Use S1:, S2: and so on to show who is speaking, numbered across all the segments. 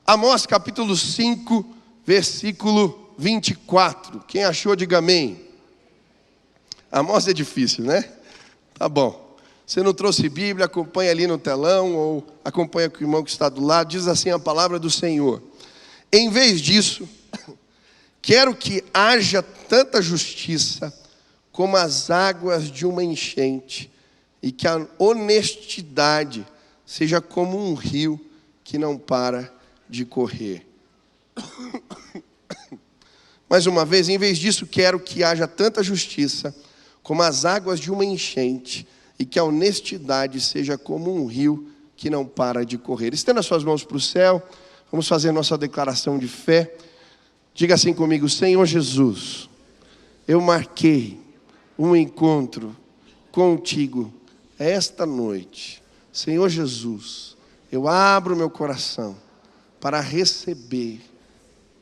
S1: Amós capítulo 5, versículo 24. Quem achou, diga amém. Amós é difícil, né? Tá bom. Você não trouxe Bíblia, acompanha ali no telão ou acompanha com o irmão que está do lado. Diz assim a palavra do Senhor: em vez disso, quero que haja tanta justiça como as águas de uma enchente, e que a honestidade seja como um rio que não para de correr. Mais uma vez, em vez disso, quero que haja tanta justiça como as águas de uma enchente, e que a honestidade seja como um rio que não para de correr. Estenda as suas mãos para o céu, vamos fazer nossa declaração de fé. Diga assim comigo: Senhor Jesus, eu marquei um encontro contigo esta noite. Senhor Jesus, eu abro meu coração para receber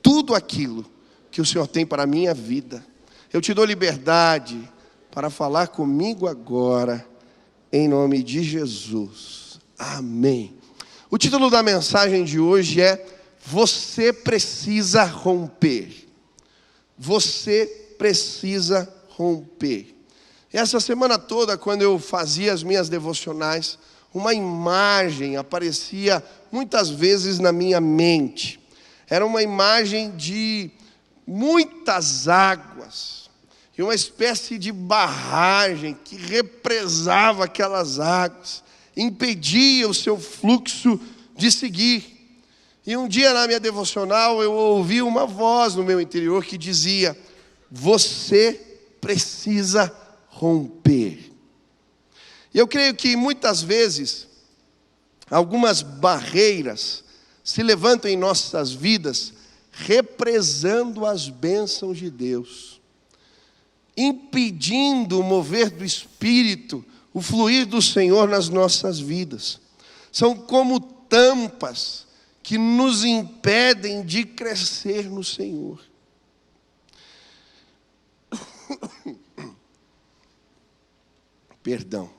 S1: tudo aquilo que o Senhor tem para a minha vida. Eu te dou liberdade para falar comigo agora, em nome de Jesus. Amém. O título da mensagem de hoje é: você precisa romper. Você precisa romper. Essa semana toda, quando eu fazia as minhas devocionais, uma imagem aparecia muitas vezes na minha mente. Era uma imagem de muitas águas e uma espécie de barragem que represava aquelas águas, impedia o seu fluxo de seguir. E um dia na minha devocional eu ouvi uma voz no meu interior que dizia: você precisa romper. E eu creio que muitas vezes algumas barreiras se levantam em nossas vidas, represando as bênçãos de Deus, impedindo o mover do Espírito, o fluir do Senhor nas nossas vidas. São como tampas que nos impedem de crescer no Senhor. Perdão.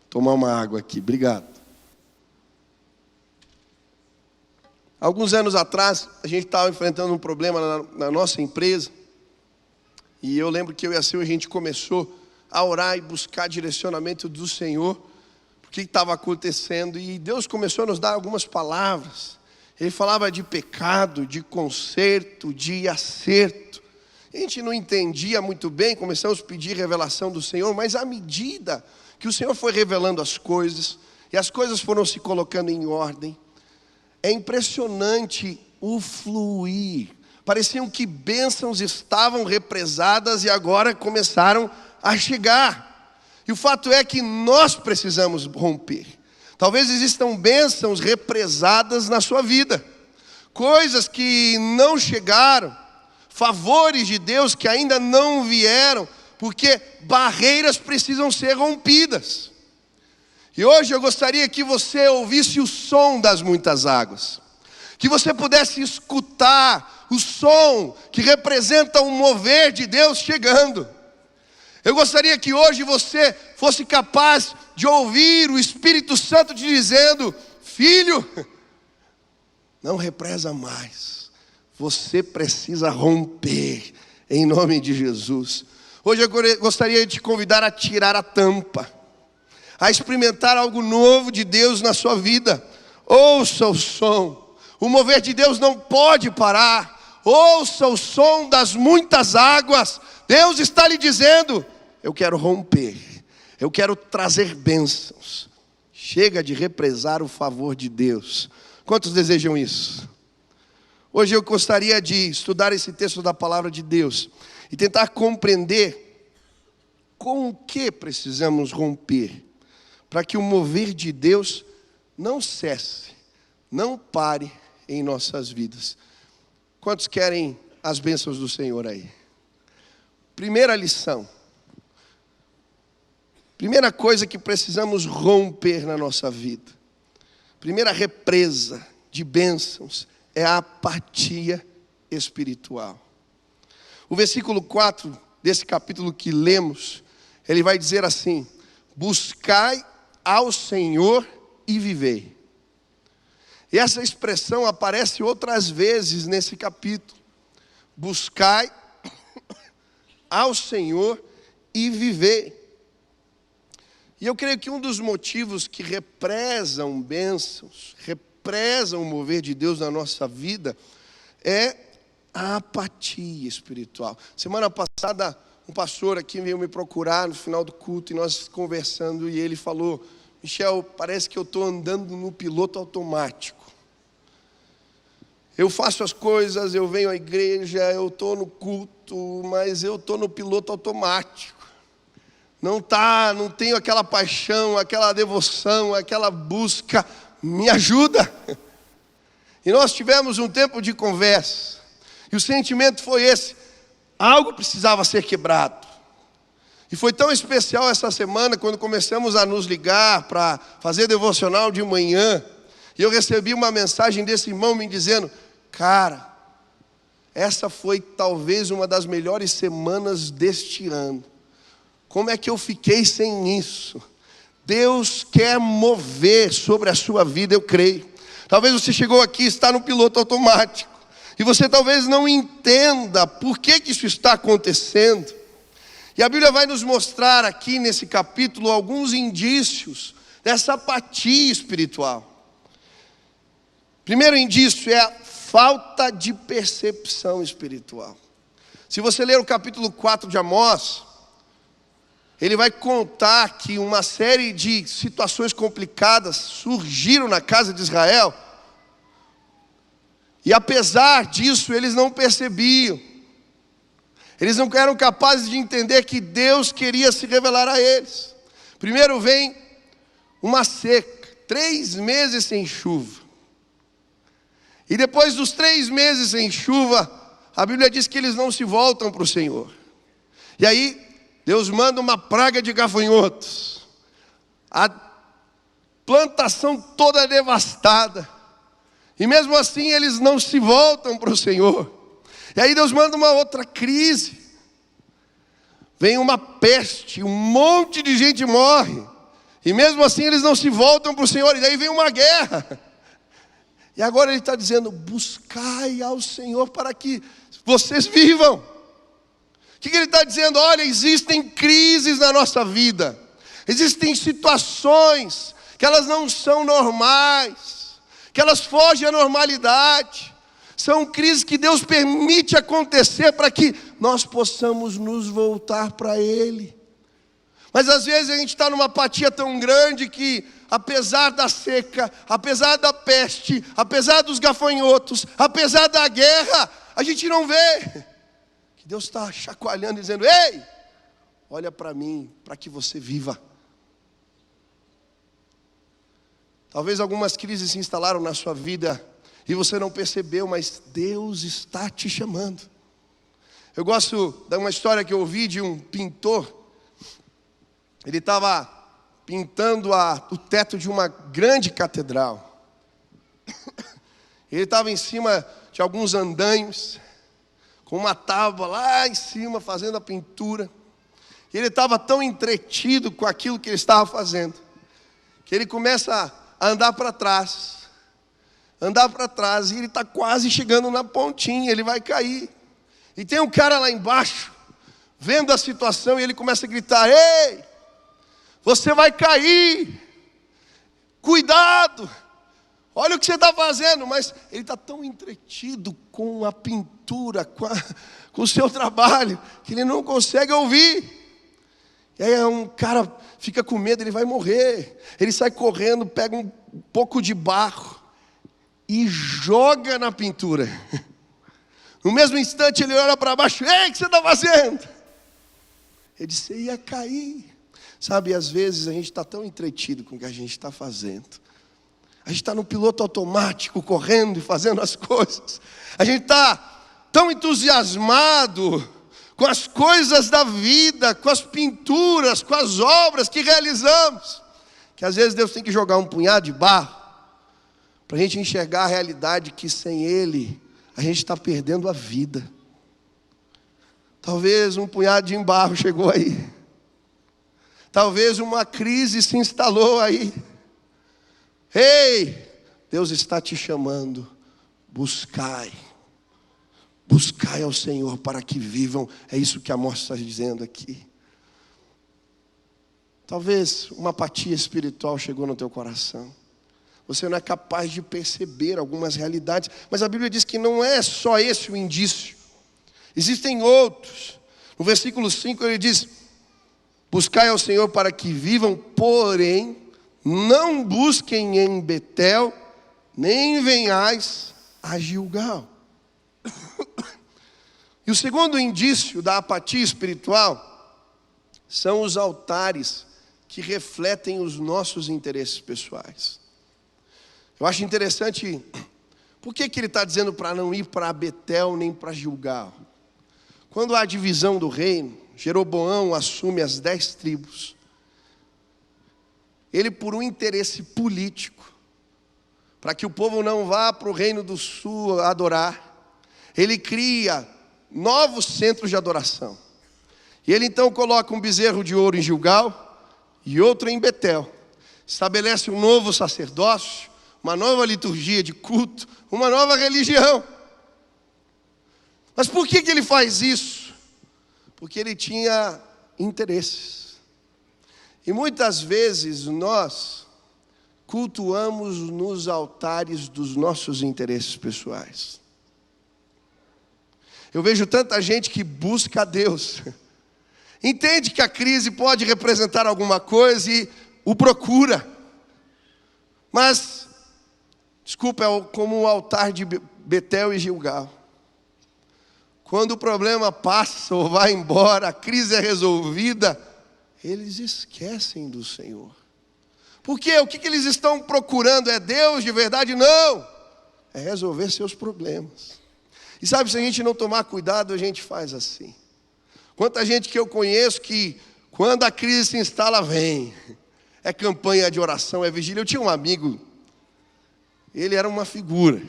S1: Tomar uma água aqui, obrigado. Alguns anos atrás, a gente estava enfrentando um problema na nossa empresa. E eu lembro que eu e a Sil, a gente começou a orar e buscar direcionamento do Senhor, o que estava acontecendo. E Deus começou a nos dar algumas palavras. Ele falava de pecado, de conserto, de acerto. A gente não entendia muito bem, começamos a pedir revelação do Senhor, mas à medida que o Senhor foi revelando as coisas, e as coisas foram se colocando em ordem, é impressionante o fluir. Pareciam que bênçãos estavam represadas e agora começaram a chegar. E o fato é que nós precisamos romper. Talvez existam bênçãos represadas na sua vida, coisas que não chegaram, favores de Deus que ainda não vieram, porque barreiras precisam ser rompidas. E hoje eu gostaria que você ouvisse o som das muitas águas, que você pudesse escutar o som que representa o mover de Deus chegando. Eu gostaria que hoje você fosse capaz de ouvir o Espírito Santo te dizendo: filho, não represa mais, você precisa romper, em nome de Jesus. Hoje eu gostaria de te convidar a tirar a tampa, a experimentar algo novo de Deus na sua vida. Ouça o som, o mover de Deus não pode parar. Ouça o som das muitas águas. Deus está lhe dizendo: eu quero romper, eu quero trazer bênçãos. Chega de represar o favor de Deus. Quantos desejam isso? Hoje eu gostaria de estudar esse texto da palavra de Deus e tentar compreender com o que precisamos romper, para que o mover de Deus não cesse, não pare em nossas vidas. Quantos querem as bênçãos do Senhor aí? Primeira lição. Primeira coisa que precisamos romper na nossa vida. Primeira represa de bênçãos é a apatia espiritual. O versículo 4 desse capítulo que lemos, ele vai dizer assim: buscai ao Senhor e vivei. E essa expressão aparece outras vezes nesse capítulo. Buscai ao Senhor e vivei. E eu creio que um dos motivos que represam bênçãos, represam o mover de Deus na nossa vida, é a apatia espiritual. Semana passada, um pastor aqui veio me procurar no final do culto, e nós conversando, e ele falou: Michel, parece que eu estou andando no piloto automático. Eu faço as coisas, eu venho à igreja, eu estou no culto, mas eu estou no piloto automático. Não tenho aquela paixão, aquela devoção, aquela busca. Me ajuda. E nós tivemos um tempo de conversa, e o sentimento foi esse: algo precisava ser quebrado. E foi tão especial essa semana, quando começamos a nos ligar para fazer devocional de manhã, e eu recebi uma mensagem desse irmão me dizendo: cara, essa foi talvez uma das melhores semanas deste ano. Como é que eu fiquei sem isso? Deus quer mover sobre a sua vida, eu creio. Talvez você chegou aqui e está no piloto automático, e você talvez não entenda por que isso está acontecendo. E a Bíblia vai nos mostrar aqui nesse capítulo alguns indícios dessa apatia espiritual. Primeiro indício é a falta de percepção espiritual. Se você ler o capítulo 4 de Amós, ele vai contar que uma série de situações complicadas surgiram na casa de Israel, e apesar disso eles não percebiam. Eles não eram capazes de entender que Deus queria se revelar a eles. Primeiro vem uma seca, 3 meses sem chuva. E depois dos 3 meses sem chuva, a Bíblia diz que eles não se voltam para o Senhor. E aí Deus manda uma praga de gafanhotos. A plantação toda devastada. E mesmo assim eles não se voltam para o Senhor. E aí Deus manda uma outra crise. Vem uma peste, um monte de gente morre. E mesmo assim eles não se voltam para o Senhor. E daí vem uma guerra. E agora ele está dizendo: buscai ao Senhor para que vocês vivam. O que ele está dizendo? Olha, existem crises na nossa vida. Existem situações que elas não são normais, que elas fogem à normalidade. São crises que Deus permite acontecer para que nós possamos nos voltar para Ele. Mas às vezes a gente está numa apatia tão grande que, apesar da seca, apesar da peste, apesar dos gafanhotos, apesar da guerra, a gente não vê que Deus está chacoalhando, dizendo: ei, olha para mim, para que você viva. Talvez algumas crises se instalaram na sua vida e você não percebeu, mas Deus está te chamando. Eu gosto de uma história que eu ouvi de um pintor. Ele estava pintando o teto de uma grande catedral. Ele estava em cima de alguns andaimes, com uma tábua lá em cima, fazendo a pintura. E ele estava tão entretido com aquilo que ele estava fazendo, que ele começa a andar para trás, e ele está quase chegando na pontinha, ele vai cair. E tem um cara lá embaixo, vendo a situação, e ele começa a gritar: ei, você vai cair, cuidado, olha o que você está fazendo. Mas ele está tão entretido com a pintura, com o seu trabalho, que ele não consegue ouvir. E aí um cara fica com medo, ele vai morrer. Ele sai correndo, pega um pouco de barro e joga na pintura. No mesmo instante ele olha para baixo: ei, o que você está fazendo? Ele disse: eu ia cair. Sabe, às vezes a gente está tão entretido com o que a gente está fazendo. A gente está no piloto automático, correndo e fazendo as coisas. A gente está tão entusiasmado com as coisas da vida, com as pinturas, com as obras que realizamos, que às vezes Deus tem que jogar um punhado de barro para a gente enxergar a realidade que sem Ele a gente está perdendo a vida. Talvez um punhado de barro chegou aí. Talvez uma crise se instalou aí. Ei, Deus está te chamando. Buscai ao Senhor para que vivam. É isso que Amós está dizendo aqui. Talvez uma apatia espiritual chegou no teu coração. Você não é capaz de perceber algumas realidades. Mas a Bíblia diz que não é só esse o indício. Existem outros. No versículo 5 ele diz: buscai ao Senhor para que vivam, porém não busquem em Betel, nem venhais a Gilgal. E o segundo indício da apatia espiritual são os altares que refletem os nossos interesses pessoais. Eu acho interessante, por que ele está dizendo para não ir para Betel nem para Gilgal? Quando há a divisão do reino, Jeroboão assume as 10 tribos. Ele, por um interesse político, para que o povo não vá para o reino do sul adorar, ele cria novos centros de adoração. E ele então coloca um bezerro de ouro em Gilgal e outro em Betel. Estabelece um novo sacerdócio, uma nova liturgia de culto, uma nova religião. Mas por que ele faz isso? Porque ele tinha interesses. E muitas vezes nós cultuamos nos altares dos nossos interesses pessoais. Eu vejo tanta gente que busca a Deus, entende que a crise pode representar alguma coisa e o procura. Mas, desculpa, é como o altar de Betel e Gilgal. Quando o problema passa ou vai embora, a crise é resolvida, eles esquecem do Senhor. Por quê? O que eles estão procurando? É Deus de verdade? Não! É resolver seus problemas. E sabe, se a gente não tomar cuidado, a gente faz assim. Quanta gente que eu conheço que, quando a crise se instala, vem. É campanha de oração, é vigília. Eu tinha um amigo, ele era uma figura.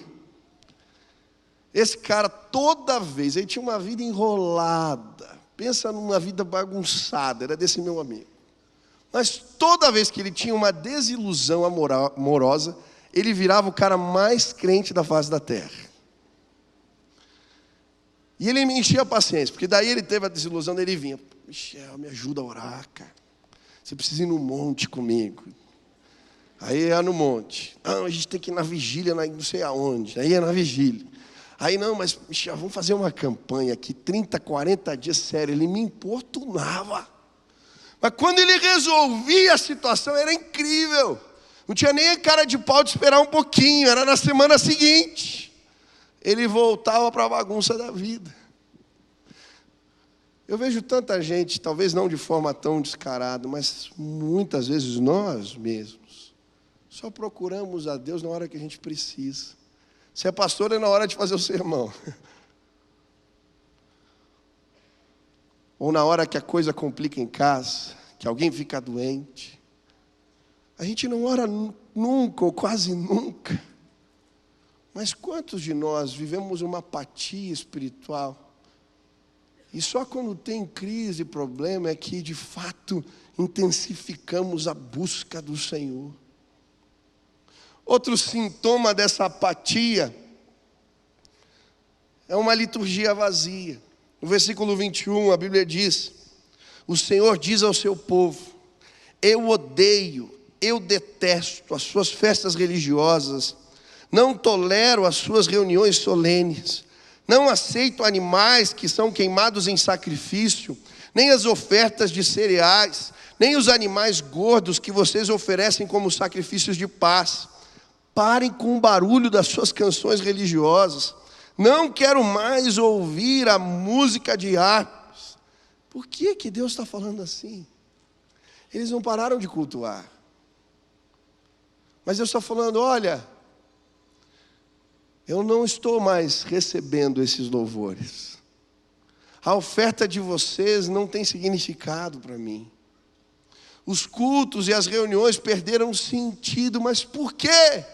S1: Esse cara, toda vez, ele tinha uma vida enrolada. Pensa numa vida bagunçada, era desse meu amigo. Mas toda vez que ele tinha uma desilusão amorosa, ele virava o cara mais crente da face da terra. E ele me enchia a paciência, porque daí ele teve a desilusão, ele vinha: Michel, me ajuda a orar, cara. Você precisa ir no monte comigo. Aí ia no monte. Não, a gente tem que ir na vigília, não sei aonde. Aí ia na vigília. Aí não, mas Michel, vamos fazer uma campanha aqui, 30, 40 dias, sério. Ele me importunava. Mas quando ele resolvia a situação, era incrível. Não tinha nem a cara de pau de esperar um pouquinho, era na semana seguinte. Ele voltava para a bagunça da vida. Eu vejo tanta gente, talvez não de forma tão descarada, mas muitas vezes nós mesmos só procuramos a Deus na hora que a gente precisa. Se é pastor, é na hora de fazer o sermão. Ou na hora que a coisa complica em casa, que alguém fica doente. A gente não ora nunca, ou quase nunca. Mas quantos de nós vivemos uma apatia espiritual? E só quando tem crise e problema é que, de fato, intensificamos a busca do Senhor. Outro sintoma dessa apatia é uma liturgia vazia. No versículo 21, a Bíblia diz: o Senhor diz ao seu povo: eu odeio, eu detesto as suas festas religiosas, não tolero as suas reuniões solenes, não aceito animais que são queimados em sacrifício, nem as ofertas de cereais, nem os animais gordos que vocês oferecem como sacrifícios de paz. Parem com o barulho das suas canções religiosas. Não quero mais ouvir a música de harpas. Por que Deus está falando assim? Eles não pararam de cultuar. Mas Deus está falando: olha, eu não estou mais recebendo esses louvores. A oferta de vocês não tem significado para mim. Os cultos e as reuniões perderam sentido. Mas por quê?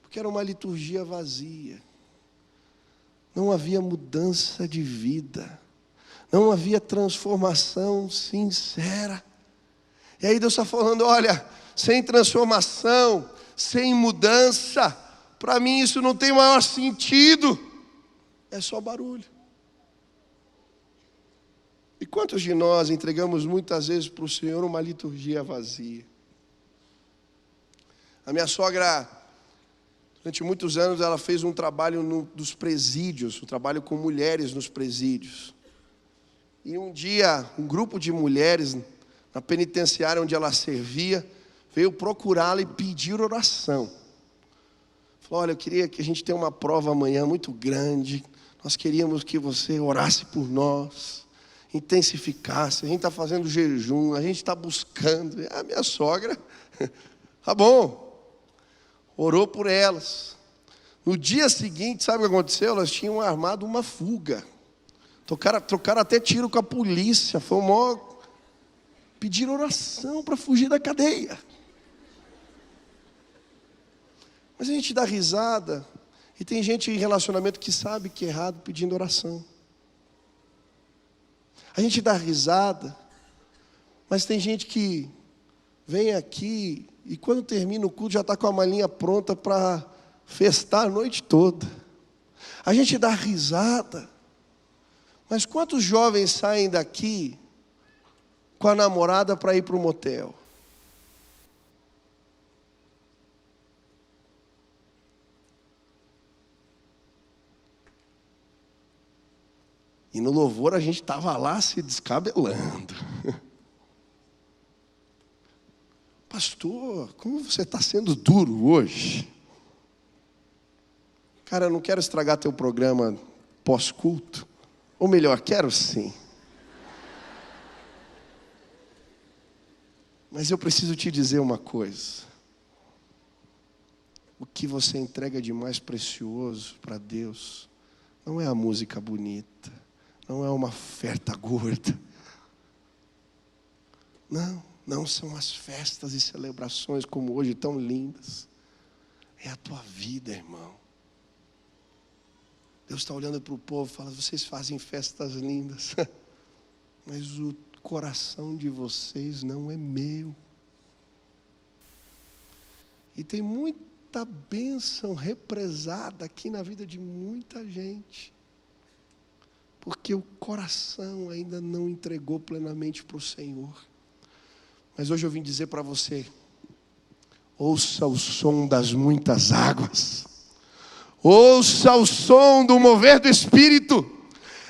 S1: Porque era uma liturgia vazia. Não havia mudança de vida. Não havia transformação sincera. E aí Deus está falando: olha, sem transformação, sem mudança, para mim isso não tem maior sentido. É só barulho. E quantos de nós entregamos muitas vezes para o Senhor uma liturgia vazia? A minha sogra, durante muitos anos, ela fez um trabalho dos presídios, um trabalho com mulheres nos presídios. E um dia, um grupo de mulheres, na penitenciária onde ela servia, veio procurá-la e pedir oração. Falou: olha, eu queria que a gente tenha uma prova amanhã muito grande, nós queríamos que você orasse por nós, intensificasse, a gente está fazendo jejum, a gente está buscando. A minha sogra, tá bom, orou por elas. No dia seguinte, sabe o que aconteceu? Elas tinham armado uma fuga, trocaram até tiro com a polícia, foi o maior... Pediram oração para fugir da cadeia. Mas a gente dá risada, e tem gente em relacionamento que sabe que é errado pedindo oração. A gente dá risada, mas tem gente que vem aqui e quando termina o culto já está com a malinha pronta para festar a noite toda. A gente dá risada, mas quantos jovens saem daqui com a namorada para ir para o motel? E no louvor a gente estava lá se descabelando. Pastor, como você está sendo duro hoje? Cara, eu não quero estragar teu programa pós-culto. Ou melhor, quero sim. Mas eu preciso te dizer uma coisa. O que você entrega de mais precioso para Deus não é a música bonita, não é uma oferta gorda. Não são as festas e celebrações como hoje tão lindas. É a tua vida, irmão. Deus está olhando para o povo e fala: vocês fazem festas lindas, mas o coração de vocês não é meu. E tem muita bênção represada aqui na vida de muita gente, porque o coração ainda não entregou plenamente para o Senhor. Mas hoje eu vim dizer para você: ouça o som das muitas águas, ouça o som do mover do Espírito.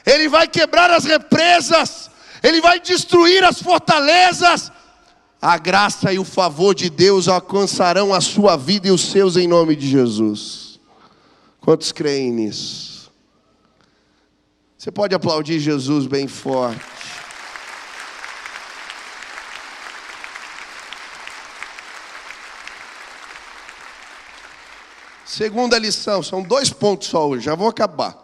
S1: Ele vai quebrar as represas, Ele vai destruir as fortalezas. A graça e o favor de Deus alcançarão a sua vida e os seus em nome de Jesus. Quantos creem nisso? Você pode aplaudir Jesus bem forte. Segunda lição, são 2 pontos só hoje, já vou acabar.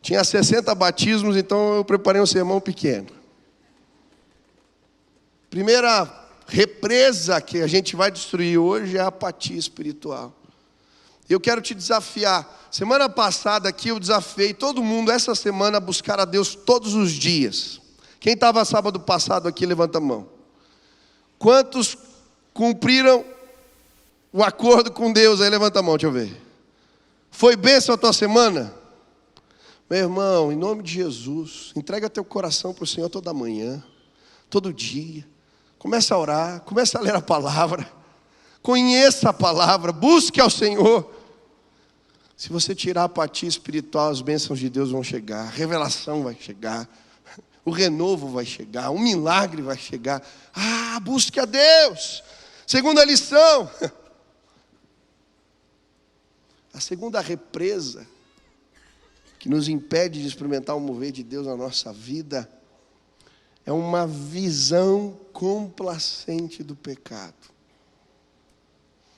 S1: Tinha 60 batismos, então eu preparei um sermão pequeno. Primeira represa que a gente vai destruir hoje é a apatia espiritual. Eu quero te desafiar. Semana passada aqui eu desafiei todo mundo essa semana a buscar a Deus todos os dias. Quem estava sábado passado aqui, levanta a mão. Quantos cumpriram o acordo com Deus? Aí levanta a mão, deixa eu ver. Foi bênção a tua semana? Meu irmão, em nome de Jesus, entrega teu coração para o Senhor toda manhã, todo dia. Começa a orar, começa a ler a palavra. Conheça a palavra, busque ao Senhor. Se você tirar a apatia espiritual, as bênçãos de Deus vão chegar, a revelação vai chegar, o renovo vai chegar, o milagre vai chegar. Busque a Deus. Segunda lição. A segunda represa que nos impede de experimentar o mover de Deus na nossa vida é uma visão complacente do pecado.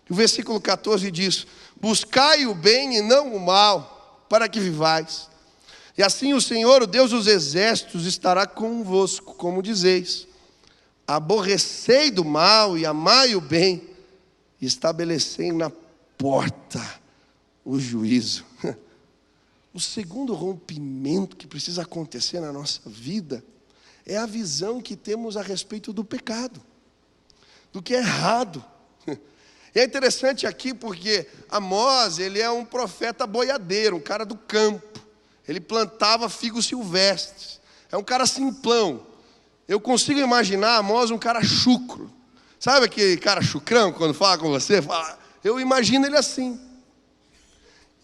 S1: O versículo 14 diz: buscai o bem e não o mal, para que vivais. E assim o Senhor, o Deus dos exércitos, estará convosco, como dizeis. Aborrecei do mal e amai o bem, e estabelecei na porta o juízo. O segundo rompimento que precisa acontecer na nossa vida é a visão que temos a respeito do pecado, do que é errado. E é interessante aqui porque Amós, ele é um profeta boiadeiro, um cara do campo. Ele plantava figos silvestres. É um cara simplão. Eu consigo imaginar Amós um cara chucro. Sabe aquele cara chucrão, quando fala com você? Eu imagino ele assim.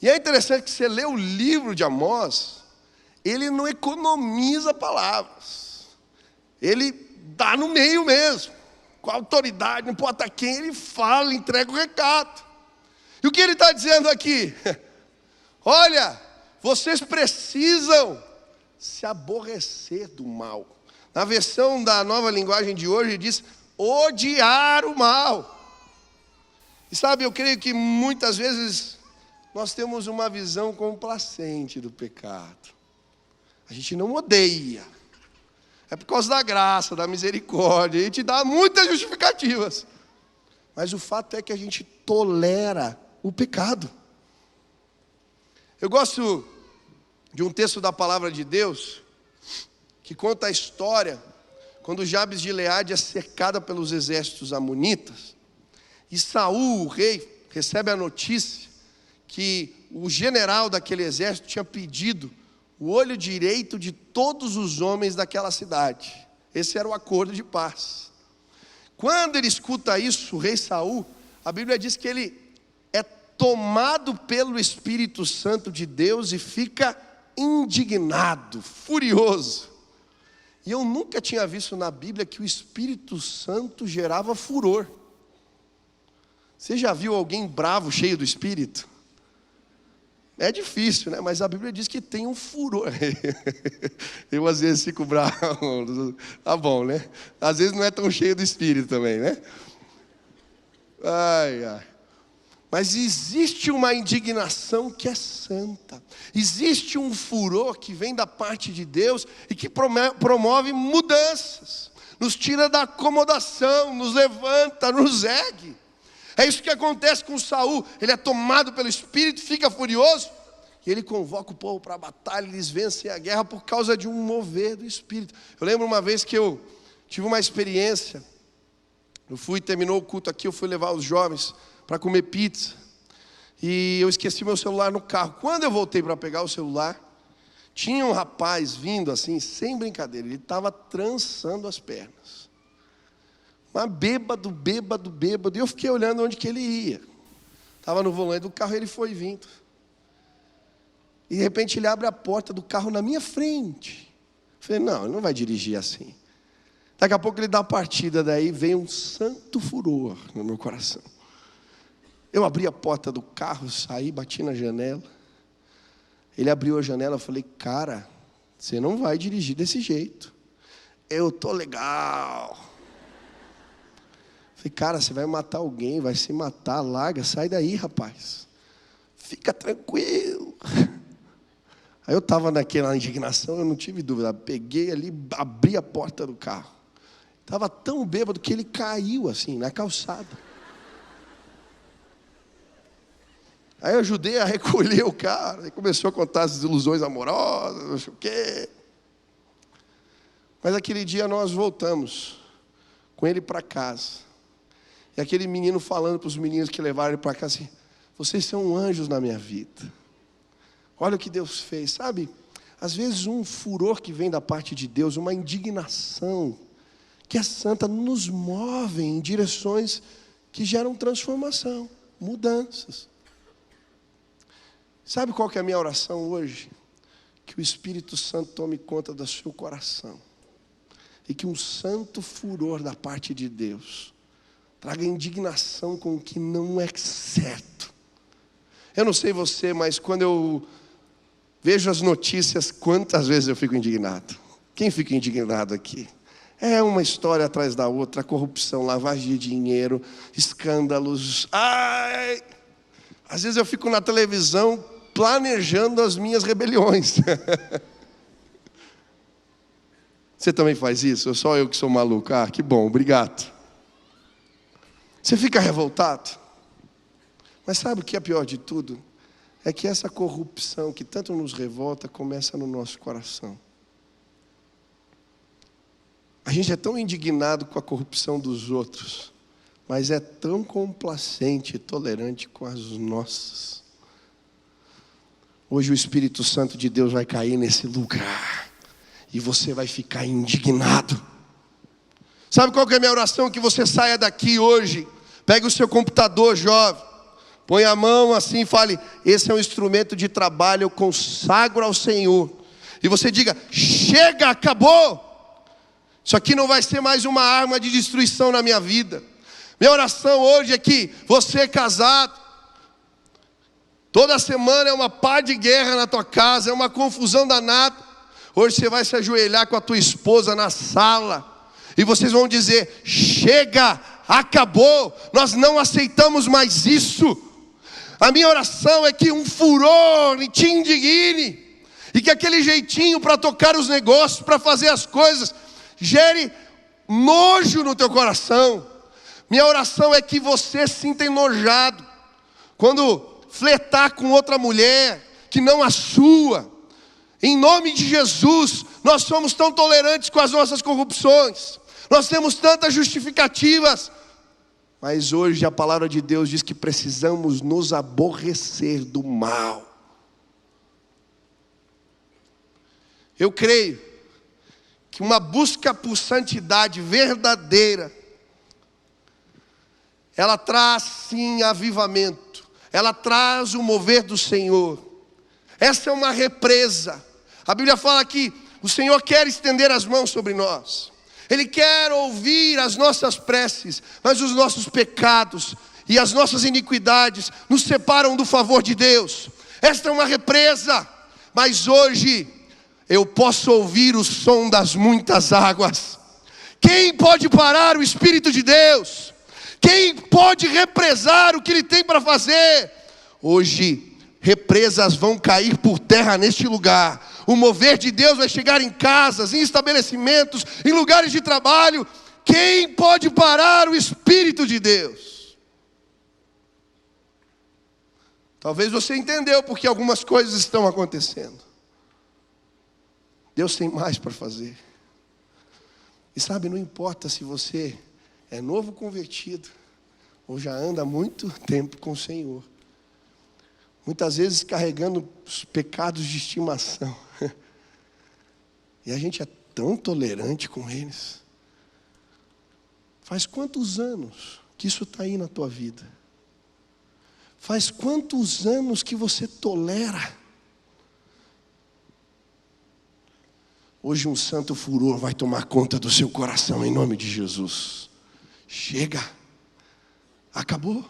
S1: E é interessante que você lê o livro de Amós, ele não economiza palavras. Ele dá no meio mesmo. Com autoridade, não importa quem, ele fala, entrega o recado. E o que ele está dizendo aqui? Olha, vocês precisam se aborrecer do mal. Na versão da Nova Linguagem de hoje diz, odiar o mal. E sabe, eu creio que muitas vezes nós temos uma visão complacente do pecado. A gente não odeia. É por causa da graça, da misericórdia. A gente dá muitas justificativas. Mas o fato é que a gente tolera o pecado. Eu gosto de um texto da palavra de Deus que conta a história quando Jabes de Gileade é cercada pelos exércitos amonitas. E Saul, o rei, recebe a notícia que o general daquele exército tinha pedido o olho direito de todos os homens daquela cidade. Esse era o acordo de paz. Quando ele escuta isso, o rei Saul, a Bíblia diz que ele é tomado pelo Espírito Santo de Deus e fica indignado, furioso. E eu nunca tinha visto na Bíblia que o Espírito Santo gerava furor. Você já viu alguém bravo, cheio do Espírito? É difícil, né? Mas a Bíblia diz que tem um furor. Eu às vezes fico bravo. Tá bom, né? Às vezes não é tão cheio do Espírito também, né? Ai, ai. Mas existe uma indignação que é santa. Existe um furor que vem da parte de Deus e que promove mudanças. Nos tira da acomodação, nos levanta, nos ergue. É isso que acontece com Saul. Ele é tomado pelo Espírito, fica furioso. E ele convoca o povo para a batalha, eles vencem a guerra por causa de um mover do Espírito. Eu lembro uma vez que eu tive uma experiência. Terminou o culto aqui, eu fui levar os jovens para comer pizza. E eu esqueci meu celular no carro. Quando eu voltei para pegar o celular, tinha um rapaz vindo assim, sem brincadeira. Ele estava trançando as pernas. Mas bêbado. E eu fiquei olhando onde que ele ia. Estava no volante do carro e ele foi vindo. E de repente ele abre a porta do carro na minha frente. Eu falei, não, ele não vai dirigir assim. Daqui a pouco ele dá a partida, daí vem um santo furor no meu coração. Eu abri a porta do carro, saí, bati na janela. Ele abriu a janela, eu falei, cara, você não vai dirigir desse jeito. Eu tô legal. Falei, cara, você vai matar alguém, vai se matar, larga, sai daí, rapaz. Fica tranquilo. Aí eu estava naquela indignação, eu não tive dúvida. Peguei ali, abri a porta do carro. Estava tão bêbado que ele caiu assim, na calçada. Aí eu ajudei a recolher o cara. Ele começou a contar as ilusões amorosas, não sei o quê. Mas aquele dia nós voltamos com ele para casa. E aquele menino falando para os meninos que levaram ele para cá assim, vocês são anjos na minha vida. Olha o que Deus fez, sabe? Às vezes um furor que vem da parte de Deus, uma indignação que é santa, nos move em direções que geram transformação, mudanças. Sabe qual que é a minha oração hoje? Que o Espírito Santo tome conta do seu coração. E que um santo furor da parte de Deus traga indignação com o que não é certo. Eu não sei você, mas quando eu vejo as notícias, quantas vezes eu fico indignado? Quem fica indignado aqui? É uma história atrás da outra, corrupção, lavagem de dinheiro, escândalos. Ai! Às vezes eu fico na televisão planejando as minhas rebeliões. Você também faz isso? Ou só eu que sou maluco? Ah, que bom, obrigado. Você fica revoltado? Mas sabe o que é pior de tudo? É que essa corrupção que tanto nos revolta começa no nosso coração. A gente é tão indignado com a corrupção dos outros, mas é tão complacente e tolerante com as nossas. Hoje o Espírito Santo de Deus vai cair nesse lugar e você vai ficar indignado. Sabe qual que é a minha oração? Que você saia daqui hoje, pegue o seu computador, jovem, põe a mão assim e fale: esse é um instrumento de trabalho, eu consagro ao Senhor. E você diga: chega, acabou. Isso aqui não vai ser mais uma arma de destruição na minha vida. Minha oração hoje é que você casado, toda semana é uma pá de guerra na tua casa, é uma confusão danada. Hoje você vai se ajoelhar com a tua esposa na sala e vocês vão dizer: chega, acabou, nós não aceitamos mais isso. A minha oração é que um furor te indigne e que aquele jeitinho para tocar os negócios, para fazer as coisas, gere nojo no teu coração. Minha oração é que você se sinta enojado quando flertar com outra mulher que não a sua. Em nome de Jesus, nós somos tão tolerantes com as nossas corrupções, nós temos tantas justificativas, mas hoje a palavra de Deus diz que precisamos nos aborrecer do mal. Eu creio que uma busca por santidade verdadeira, ela traz sim avivamento, ela traz o mover do Senhor. Essa é uma represa. A Bíblia fala que o Senhor quer estender as mãos sobre nós, Ele quer ouvir as nossas preces, mas os nossos pecados e as nossas iniquidades nos separam do favor de Deus. Esta é uma represa, mas hoje eu posso ouvir o som das muitas águas. Quem pode parar o Espírito de Deus? Quem pode represar o que Ele tem para fazer? Hoje, represas vão cair por terra neste lugar. O mover de Deus vai chegar em casas, em estabelecimentos, em lugares de trabalho. Quem pode parar o Espírito de Deus? Talvez você entendeu porque algumas coisas estão acontecendo. Deus tem mais para fazer. E sabe, não importa se você é novo convertido ou já anda há muito tempo com o Senhor, muitas vezes carregando os pecados de estimação, e a gente é tão tolerante com eles. Faz quantos anos que isso está aí na tua vida? Faz quantos anos que você tolera? Hoje um santo furor vai tomar conta do seu coração em nome de Jesus. Chega, acabou.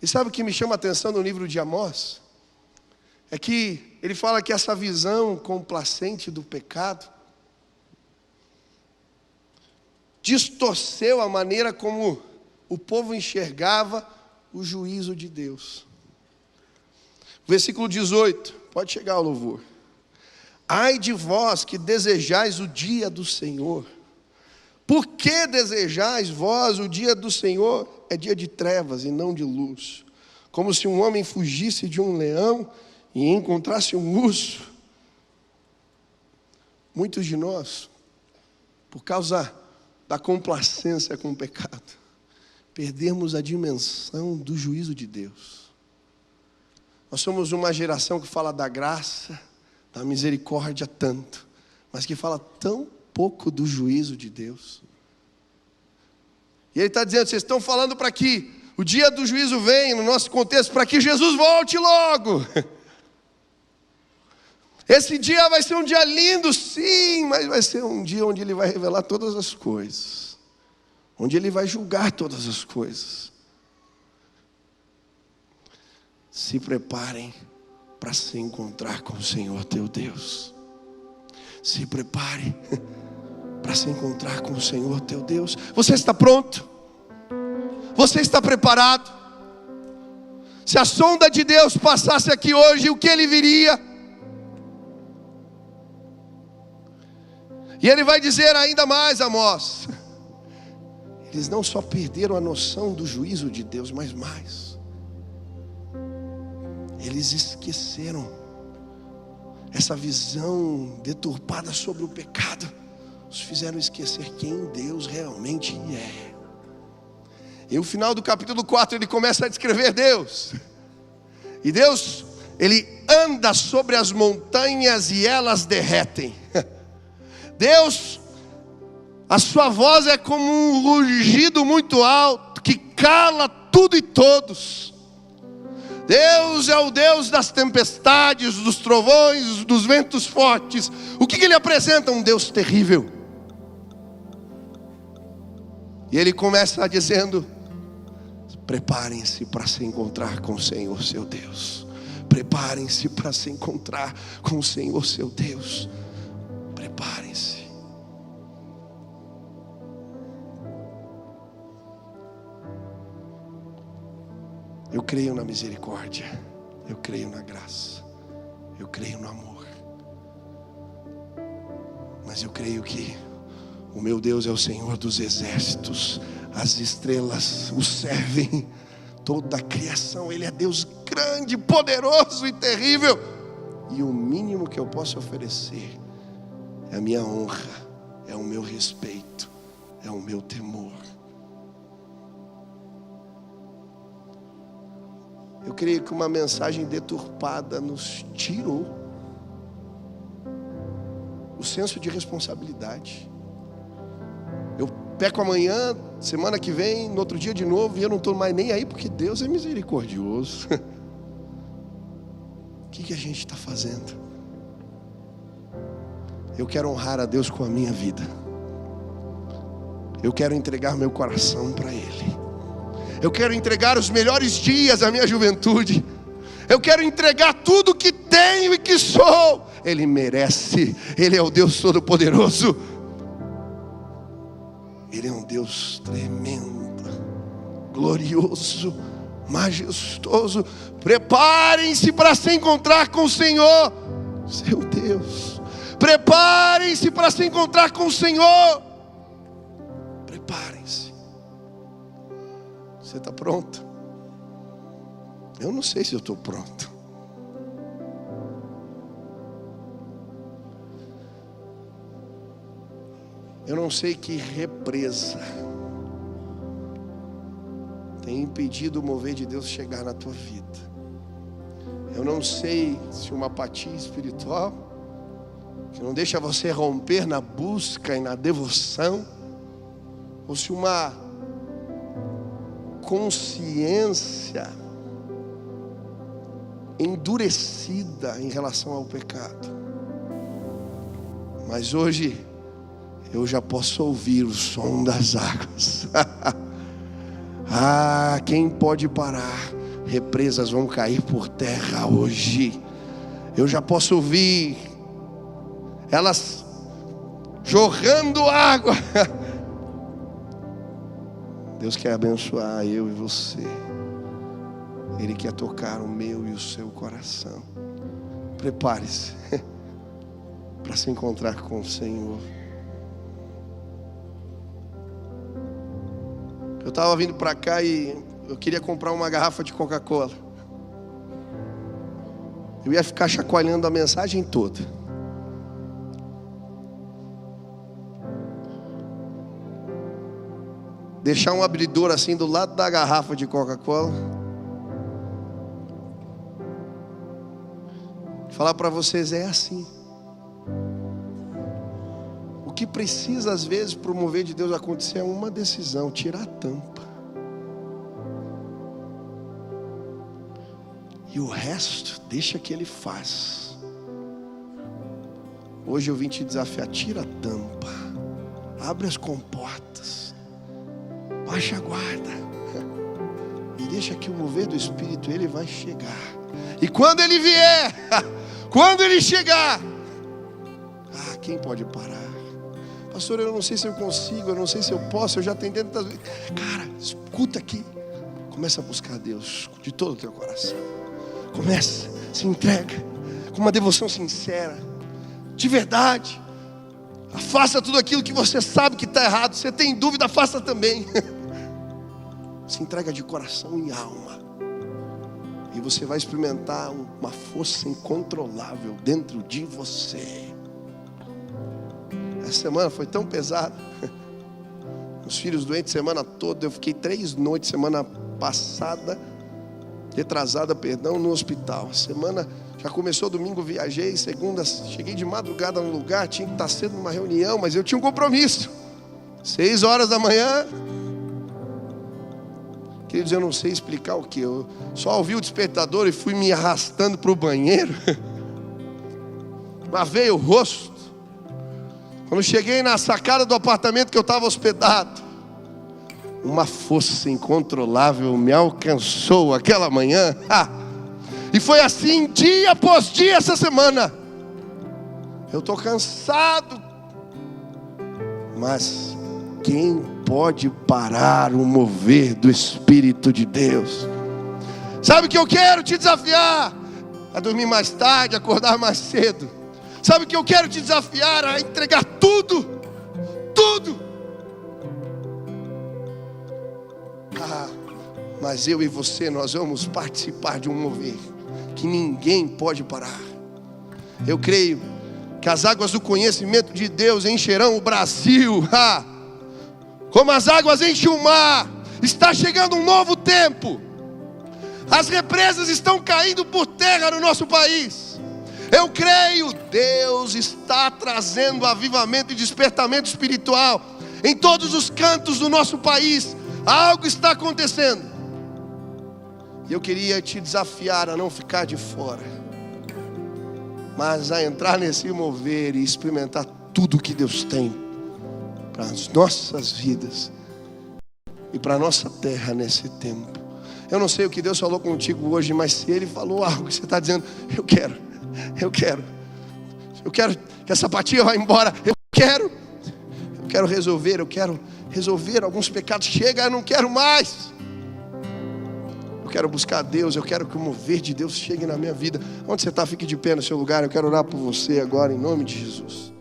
S1: E sabe o que me chama a atenção no livro de Amós? É que ele fala que essa visão complacente do pecado distorceu a maneira como o povo enxergava o juízo de Deus. Versículo 18, pode chegar ao louvor. Ai de vós que desejais o dia do Senhor. Por que desejais vós o dia do Senhor? É dia de trevas e não de luz. Como se um homem fugisse de um leão e encontrasse um urso. Muitos de nós, por causa da complacência com o pecado, perdemos a dimensão do juízo de Deus. Nós somos uma geração que fala da graça, da misericórdia tanto, mas que fala tão pouco do juízo de Deus. E ele está dizendo: vocês estão falando para que o dia do juízo venha, no nosso contexto, para que Jesus volte logo. Esse dia vai ser um dia lindo, sim, mas vai ser um dia onde Ele vai revelar todas as coisas, onde Ele vai julgar todas as coisas. Se preparem para se encontrar com o Senhor teu Deus. Se prepare para se encontrar com o Senhor teu Deus. Você está pronto? Você está preparado? Se a sonda de Deus passasse aqui hoje, o que Ele viria? E Ele vai dizer ainda mais, Amós: eles não só perderam a noção do juízo de Deus, mas mais, eles esqueceram essa visão deturpada sobre o pecado. Os fizeram esquecer quem Deus realmente é. E no final do capítulo 4 ele começa a descrever Deus. E Deus, ele anda sobre as montanhas e elas derretem. Deus, a sua voz é como um rugido muito alto que cala tudo e todos. Deus é o Deus das tempestades, dos trovões, dos ventos fortes. O que ele apresenta? Um Deus terrível. E ele começa dizendo: preparem-se para se encontrar com o Senhor seu Deus. Preparem-se para se encontrar com o Senhor seu Deus. Preparem-se. Eu creio na misericórdia, eu creio na graça, eu creio no amor. Mas eu creio que o meu Deus é o Senhor dos exércitos. As estrelas o servem, toda a criação. Ele é Deus grande, poderoso e terrível. E o mínimo que eu posso oferecer é a minha honra, é o meu respeito, é o meu temor. Eu creio que uma mensagem deturpada nos tirou o senso de responsabilidade. Eu peco amanhã, semana que vem, no outro dia de novo, e eu não estou mais nem aí, porque Deus é misericordioso. O que a gente está fazendo? Eu quero honrar a Deus com a minha vida. Eu quero entregar meu coração para Ele. Eu quero entregar os melhores dias da minha juventude. Eu quero entregar tudo que tenho e que sou. Ele merece. Ele é o Deus Todo-Poderoso. Ele é um Deus tremendo, glorioso, majestoso. Preparem-se para se encontrar com o Senhor, seu Deus. Preparem-se para se encontrar com o Senhor. Preparem-se. Você está pronto? Eu não sei se eu estou pronto. Eu não sei que represa tem impedido o mover de Deus chegar na tua vida. Eu não sei se uma apatia espiritual que não deixa você romper na busca e na devoção, ou se uma consciência endurecida em relação ao pecado. Mas hoje eu já posso ouvir o som das águas. Ah, quem pode parar? Represas vão cair por terra hoje. Eu já posso ouvir elas jorrando água. Deus quer abençoar eu e você. Ele quer tocar o meu e o seu coração. Prepare-se para se encontrar com o Senhor. Eu estava vindo para cá e eu queria comprar uma garrafa de Coca-Cola. Eu ia ficar chacoalhando a mensagem toda. Deixar um abridor assim do lado da garrafa de Coca-Cola. Falar para vocês, é assim. O que precisa às vezes para o mover de Deus acontecer é uma decisão: tirar a tampa. E o resto, deixa que Ele faz. Hoje eu vim te desafiar: tira a tampa, abre as comportas, baixa a guarda e deixa que o mover do Espírito, Ele vai chegar. E quando Ele vier, quando Ele chegar, quem pode parar? Pastor, eu não sei se eu consigo, eu não sei se eu posso, eu já tentei tantas vezes. Cara, escuta aqui. Começa a buscar a Deus de todo o teu coração. Começa, se entrega com uma devoção sincera, de verdade. Faça tudo aquilo que você sabe que está errado. Você tem dúvida, faça também. Se entrega de coração e alma. E você vai experimentar uma força incontrolável dentro de você. Essa semana foi tão pesada. Os filhos doentes semana toda. Eu fiquei 3 noites, semana retrasada, no hospital. Semana já começou domingo, viajei. Segunda, cheguei de madrugada no lugar. Tinha que estar cedo numa reunião, mas eu tinha um compromisso. 6 horas da manhã. Queridos, eu não sei explicar o que. Eu só ouvi o despertador e fui me arrastando para o banheiro. Lavei o rosto. Quando cheguei na sacada do apartamento que eu estava hospedado, uma força incontrolável me alcançou aquela manhã. E foi assim dia após dia essa semana. Eu estou cansado, mas quem pode parar o mover do Espírito de Deus? Sabe o que eu quero te desafiar? A dormir mais tarde, acordar mais cedo. Sabe o que eu quero te desafiar? A entregar tudo. Mas eu e você, nós vamos participar de um mover que ninguém pode parar. Eu creio que as águas do conhecimento de Deus encherão o Brasil, como as águas enchem o mar. Está chegando um novo tempo. As represas estão caindo por terra no nosso país. Eu creio, Deus está trazendo avivamento e despertamento espiritual em todos os cantos do nosso país. Algo está acontecendo. E eu queria te desafiar a não ficar de fora, mas a entrar nesse mover e experimentar tudo que Deus tem para as nossas vidas e para a nossa terra nesse tempo. Eu não sei o que Deus falou contigo hoje, mas se Ele falou algo, você está dizendo: eu quero que essa apatia vá embora. Eu quero resolver alguns pecados. Chega, eu não quero mais. Eu quero buscar Deus. Eu quero que o mover de Deus chegue na minha vida. Onde você está, fique de pé no seu lugar. Eu quero orar por você agora, em nome de Jesus.